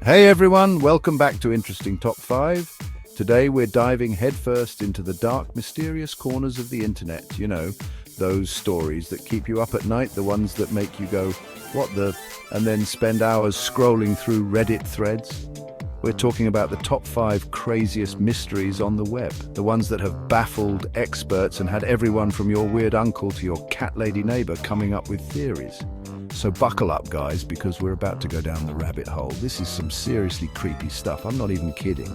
Hey everyone, welcome back to Interesting Top 5. Today we're diving headfirst into the dark, mysterious corners of the internet. Those stories that keep you up at night, the ones that make you go, what the, and then spend hours scrolling through Reddit threads. We're talking about the top 5 craziest mysteries on the web, the ones that have baffled experts and had everyone from your weird uncle to your cat lady neighbor coming up with theories. So buckle up, guys, because we're about to go down the rabbit hole. This is some seriously creepy stuff. I'm not even kidding.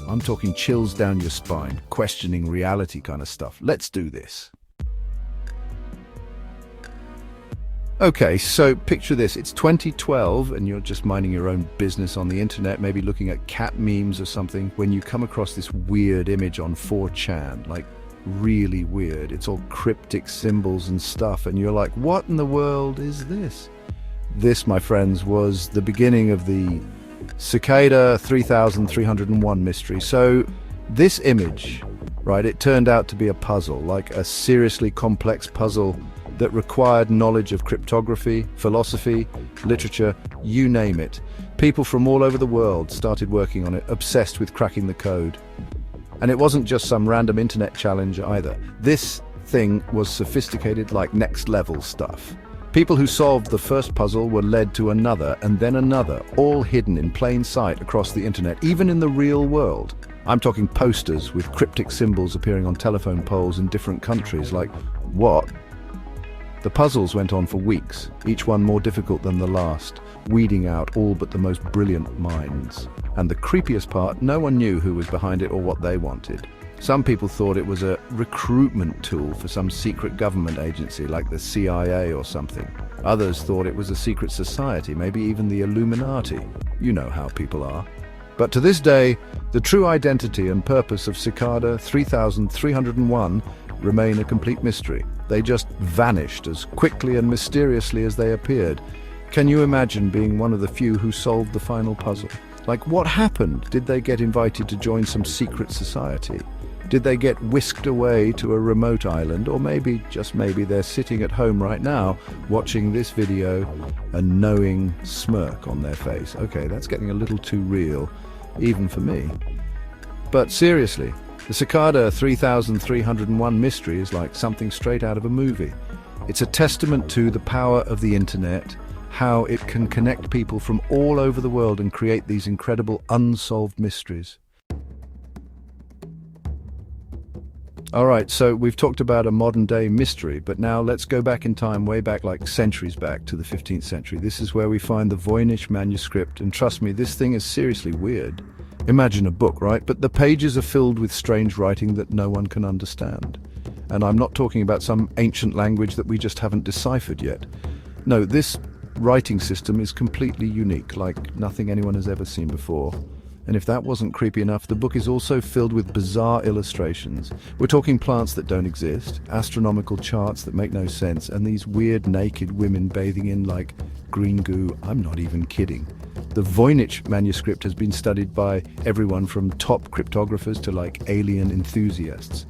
I'm talking chills down your spine, questioning reality kind of stuff. Let's do this. Okay, so picture this. It's 2012 and you're just minding your own business on the internet, maybe looking at cat memes or something, when you come across this weird image on 4chan, really weird. It's all cryptic symbols and stuff, and you're like, what in the world is this? This, my friends, was the beginning of the Cicada 3301 mystery. So this image, right, it turned out to be a puzzle, like a seriously complex puzzle that required knowledge of cryptography, philosophy, literature, you name it. People from all over the world started working on it, obsessed with cracking the code. And it wasn't just some random internet challenge either. This thing was sophisticated, like next-level stuff. People who solved the first puzzle were led to another and then another, all hidden in plain sight across the internet, even in the real world. I'm talking posters with cryptic symbols appearing on telephone poles in different countries, like, what? The puzzles went on for weeks, each one more difficult than the last, weeding out all but the most brilliant minds. And the creepiest part, no one knew who was behind it or what they wanted. Some people thought it was a recruitment tool for some secret government agency like the CIA or something. Others thought it was a secret society, maybe even the Illuminati. You know how people are. But to this day, the true identity and purpose of Cicada 3301 remain a complete mystery. They just vanished as quickly and mysteriously as they appeared. Can you imagine being one of the few who solved the final puzzle? What happened? Did they get invited to join some secret society? Did they get whisked away to a remote island? Or maybe, just maybe, they're sitting at home right now watching this video, a knowing smirk on their face. Okay, that's getting a little too real, even for me. But seriously, the Cicada 3301 mystery is like something straight out of a movie. It's a testament to the power of the internet, how it can connect people from all over the world and create these incredible unsolved mysteries. All right, so we've talked about a modern-day mystery, but now let's go back in time, way back, like centuries back, to the 15th century. This is where we find the Voynich manuscript, and trust me, this thing is seriously weird. Imagine a book, right? But the pages are filled with strange writing that no one can understand. And I'm not talking about some ancient language that we just haven't deciphered yet. No, this writing system is completely unique, like nothing anyone has ever seen before. And if that wasn't creepy enough, the book is also filled with bizarre illustrations. We're talking plants that don't exist, astronomical charts that make no sense, and these weird naked women bathing in like green goo. I'm not even kidding. The Voynich manuscript has been studied by everyone from top cryptographers to like alien enthusiasts.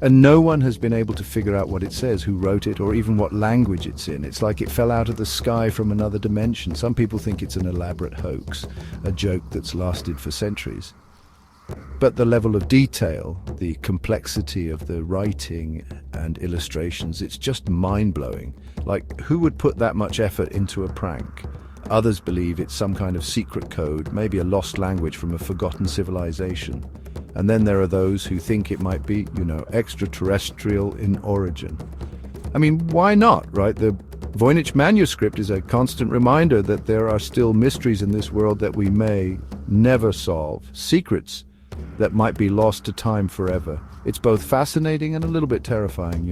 And no one has been able to figure out what it says, who wrote it, or even what language it's in. It's like it fell out of the sky from another dimension. Some people think it's an elaborate hoax, a joke that's lasted for centuries. But the level of detail, the complexity of the writing and illustrations, it's just mind-blowing. Like, who would put that much effort into a prank? Others believe it's some kind of secret code, maybe a lost language from a forgotten civilization. And then there are those who think it might be, extraterrestrial in origin. I mean, why not, right? The Voynich manuscript is a constant reminder that there are still mysteries in this world that we may never solve, secrets that might be lost to time forever. It's both fascinating and a little bit terrifying,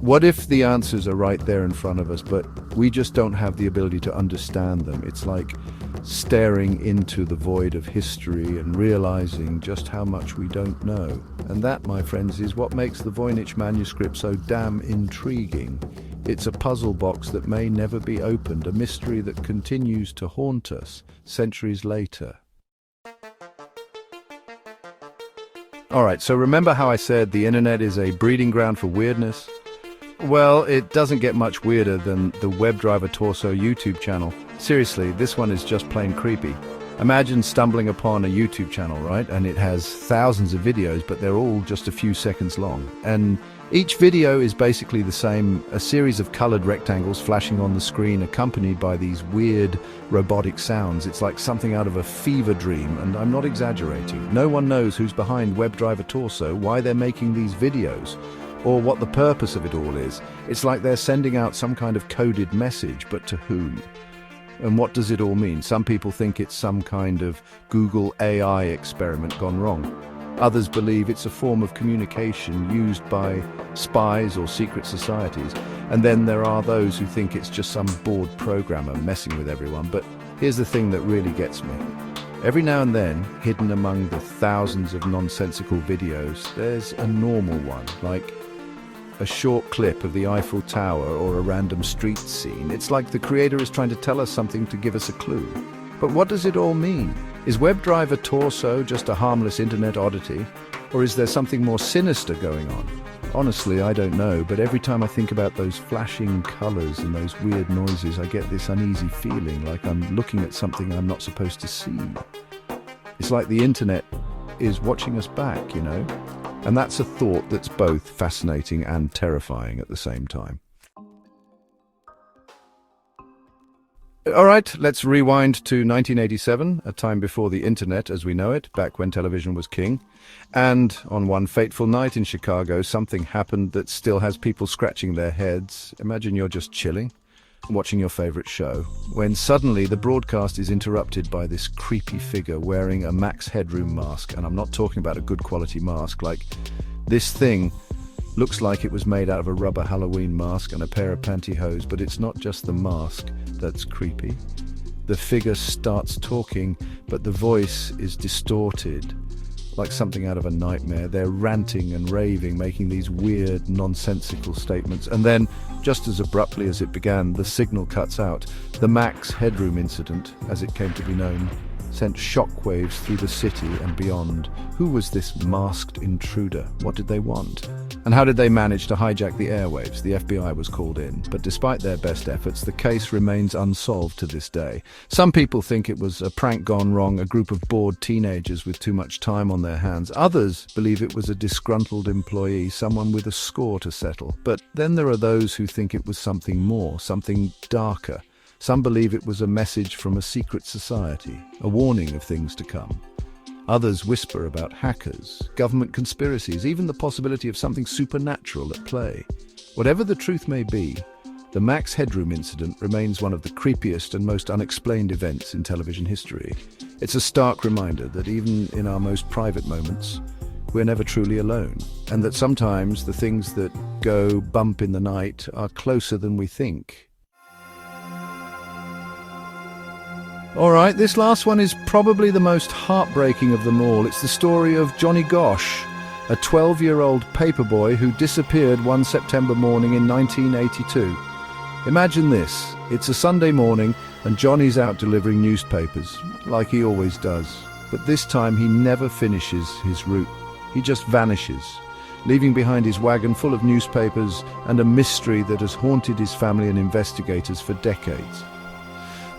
what if the answers are right there in front of us, but we just don't have the ability to understand them? It's like staring into the void of history and realizing just how much we don't know. And that, my friends, is what makes the Voynich manuscript so damn intriguing. It's a puzzle box that may never be opened, a mystery that continues to haunt us centuries later. All right, so remember how I said the internet is a breeding ground for weirdness? Well, it doesn't get much weirder than the WebDriver Torso YouTube channel. Seriously, this one is just plain creepy. Imagine stumbling upon a YouTube channel, right? And it has thousands of videos, but they're all just a few seconds long. And each video is basically the same, a series of colored rectangles flashing on the screen accompanied by these weird robotic sounds. It's like something out of a fever dream, and I'm not exaggerating. No one knows who's behind WebDriver Torso, why they're making these videos, or what the purpose of it all is. It's like they're sending out some kind of coded message, but to whom? And what does it all mean? Some people think it's some kind of Google AI experiment gone wrong. Others believe it's a form of communication used by spies or secret societies. And then there are those who think it's just some bored programmer messing with everyone. But here's the thing that really gets me. Every now and then, hidden among the thousands of nonsensical videos, there's a normal one, like a short clip of the Eiffel Tower or a random street scene. It's like the creator is trying to tell us something to give us a clue. But what does it all mean? Is WebDriver Torso just a harmless internet oddity? Or is there something more sinister going on? Honestly, I don't know, but every time I think about those flashing colors and those weird noises, I get this uneasy feeling like I'm looking at something I'm not supposed to see. It's like the internet is watching us back, you know? And that's a thought that's both fascinating and terrifying at the same time. All right, let's rewind to 1987, a time before the internet as we know it, back when television was king. And on one fateful night in Chicago, something happened that still has people scratching their heads. Imagine you're just chilling, watching your favorite show, when suddenly the broadcast is interrupted by this creepy figure wearing a Max Headroom mask. And I'm not talking about a good quality mask. Like, this thing looks like it was made out of a rubber Halloween mask and a pair of pantyhose, but it's not just the mask that's creepy. The figure starts talking, but the voice is distorted, like something out of a nightmare. They're ranting and raving, making these weird, nonsensical statements. And then, just as abruptly as it began, the signal cuts out. The Max Headroom incident, as it came to be known, sent shockwaves through the city and beyond. Who was this masked intruder? What did they want? And how did they manage to hijack the airwaves? The FBI was called in, but despite their best efforts, the case remains unsolved to this day. Some people think it was a prank gone wrong, a group of bored teenagers with too much time on their hands. Others believe it was a disgruntled employee, someone with a score to settle. But then there are those who think it was something more, something darker. Some believe it was a message from a secret society, a warning of things to come. Others whisper about hackers, government conspiracies, even the possibility of something supernatural at play. Whatever the truth may be, the Max Headroom incident remains one of the creepiest and most unexplained events in television history. It's a stark reminder that even in our most private moments, we're never truly alone, and that sometimes the things that go bump in the night are closer than we think. All right, this last one is probably the most heartbreaking of them all. It's the story of Johnny Gosch, a 12-year-old paperboy who disappeared one September morning in 1982. Imagine this. It's a Sunday morning and Johnny's out delivering newspapers, like he always does. But this time he never finishes his route. He just vanishes, leaving behind his wagon full of newspapers and a mystery that has haunted his family and investigators for decades.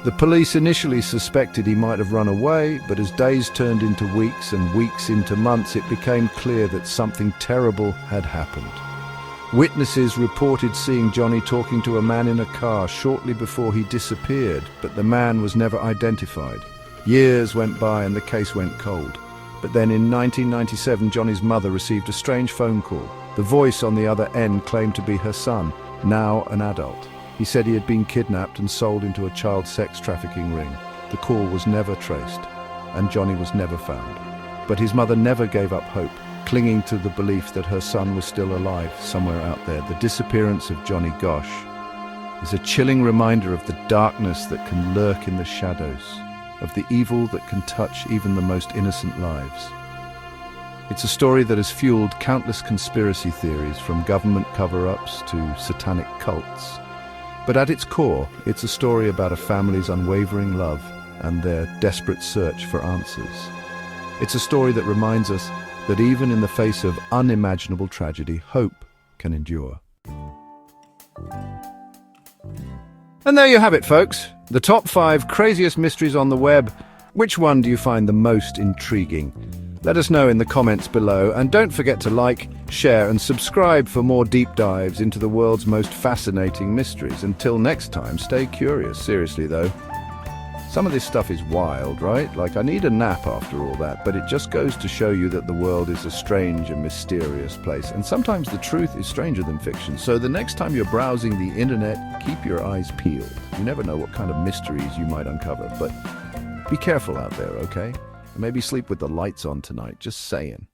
The police initially suspected he might have run away, but as days turned into weeks and weeks into months, it became clear that something terrible had happened. Witnesses reported seeing Johnny talking to a man in a car shortly before he disappeared, but the man was never identified. Years went by and the case went cold. But then in 1997, Johnny's mother received a strange phone call. The voice on the other end claimed to be her son, now an adult. He said he had been kidnapped and sold into a child sex trafficking ring. The call was never traced, and Johnny was never found. But his mother never gave up hope, clinging to the belief that her son was still alive somewhere out there. The disappearance of Johnny Gosch is a chilling reminder of the darkness that can lurk in the shadows, of the evil that can touch even the most innocent lives. It's a story that has fueled countless conspiracy theories, from government cover-ups to satanic cults. But at its core, it's a story about a family's unwavering love and their desperate search for answers. It's a story that reminds us that even in the face of unimaginable tragedy, hope can endure. And there you have it, folks. The top 5 craziest mysteries on the web. Which one do you find the most intriguing? Let us know in the comments below, and don't forget to like, share and subscribe for more deep dives into the world's most fascinating mysteries. Until next time, stay curious. Seriously though, some of this stuff is wild, right? Like, I need a nap after all that, but it just goes to show you that the world is a strange and mysterious place. And sometimes the truth is stranger than fiction. So the next time you're browsing the internet, keep your eyes peeled. You never know what kind of mysteries you might uncover, but be careful out there, okay? And maybe sleep with the lights on tonight, just saying.